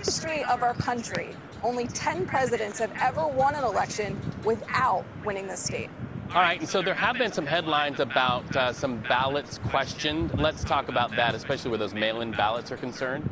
history of our country, only 10 presidents have ever won an election without winning the state. All right, and so there have been some headlines about some ballots questioned. Let's talk about that, especially where those mail-in ballots are concerned.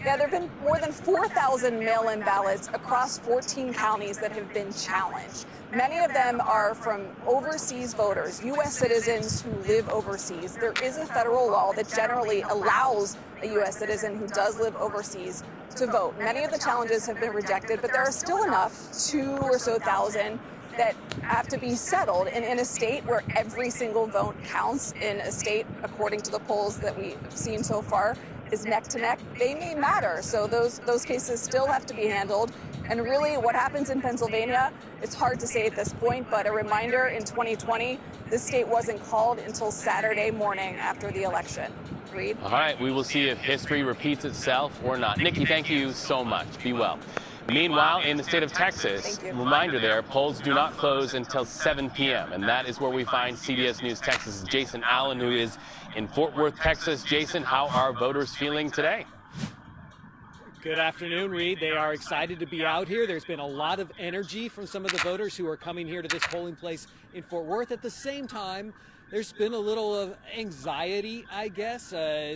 Yeah, there have been more than 4,000 mail-in ballots across 14 counties that have been challenged. Many of them are from overseas voters, U.S. citizens who live overseas. There is a federal law that generally allows a U.S. citizen who does live overseas to vote. Many of the challenges have been rejected, but there are still enough, 2,000 or so, that have to be settled. And in a state where every single vote counts, in a state, according to the polls that we've seen so far, is neck to neck, they may matter. So those cases still have to be handled. And really what happens in Pennsylvania, it's hard to say at this point, but a reminder, in 2020, this state wasn't called until Saturday morning after the election. Reed? All right, we will see if history repeats itself or not. Nikki, thank you so much. Be well. Meanwhile, in the state of Texas, reminder there, polls do not close until 7 p.m. And that is where we find CBS News Texas' Jason Allen, who is in Fort Worth, Texas. Jason, how are voters feeling today? Good afternoon, Reed. They are excited to be out here. There's been a lot of energy from some of the voters who are coming here to this polling place in Fort Worth. At the same time, there's been a little of anxiety, I guess.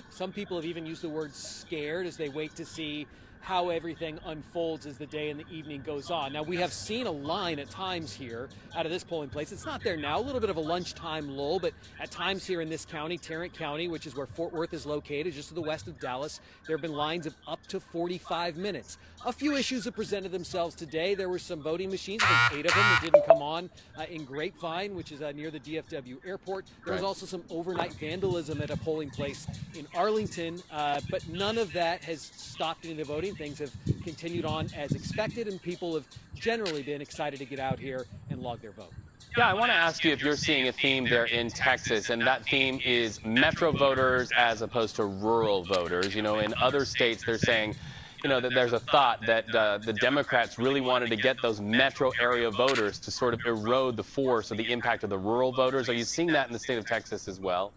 Some people have even used the word scared as they wait to see how everything unfolds as the day and the evening goes on. Now, we have seen a line at times here out of this polling place. It's not there now, a little bit of a lunchtime lull, but at times here in this county, Tarrant County, which is where Fort Worth is located, just to the west of Dallas, there have been lines of up to 45 minutes. A few issues have presented themselves today. There were some voting machines, I think 8 of them, that didn't come on in Grapevine, which is near the DFW airport. There was also some overnight vandalism at a polling place in Arlington, but none of that has stopped any of the voting. Things have continued on as expected, and people have generally been excited to get out here and log their vote. Yeah, I want to ask you if you're seeing a theme there in Texas, and that theme is metro voters as opposed to rural voters. You know, in other states, they're saying, you know, that there's a thought that the Democrats really wanted to get those metro area voters to sort of erode the force or the impact of the rural voters. Are you seeing that in the state of Texas as well?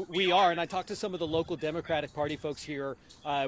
We are, and I talked to some of the local Democratic Party folks here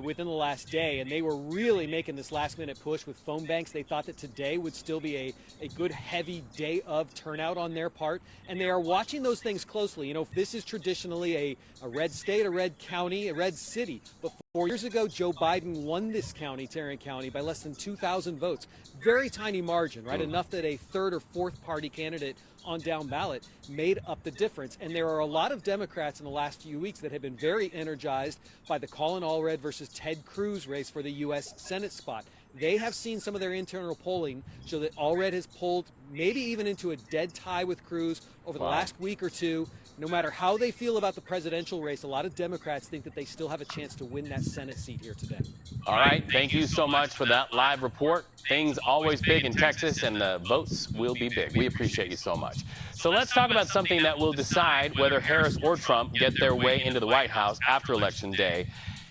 within the last day, and they were really making this last-minute push with phone banks. They thought that today would still be a good, heavy day of turnout on their part, and they are watching those things closely. You know, this is traditionally a red state, a red county, a red city, but 4 years ago, Joe Biden won this county, Tarrant County, by less than 2,000 votes. Very tiny margin, right? Enough that a third or fourth party candidate on down ballot made up the difference. And there are a lot of Democrats in the last few weeks that have been very energized by the Colin Allred versus Ted Cruz race for the U.S. Senate spot. They have seen some of their internal polling show that Allred has pulled maybe even into a dead tie with Cruz over the last week or two. No matter how they feel about the presidential race, a lot of Democrats think that they still have a chance to win that Senate seat here today. All right. Thank you so much for that live report. Things always big in Texas, and the votes will be big. We appreciate you so much. So let's talk about something that will decide whether Harris or Trump get their way into the White House after Election Day.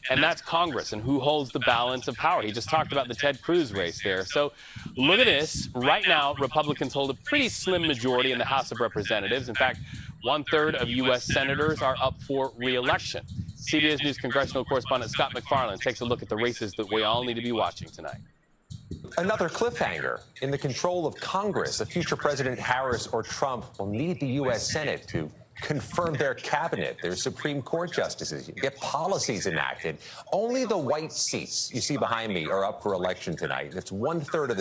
And that's Congress and who holds the balance of power. He just talked about the Ted Cruz race there. So look at this. Right now, Republicans hold a pretty slim majority in the House of Representatives. In fact, 1/3 of U.S. senators are up for re-election. CBS News congressional correspondent Scott MacFarlane takes a look at the races that we all need to be watching tonight. Another cliffhanger. In the control of Congress, a future President Harris or Trump will need the U.S. Senate to confirm their cabinet, their Supreme Court justices, get policies enacted. Only the white seats you see behind me are up for election tonight. That's 1/3 of the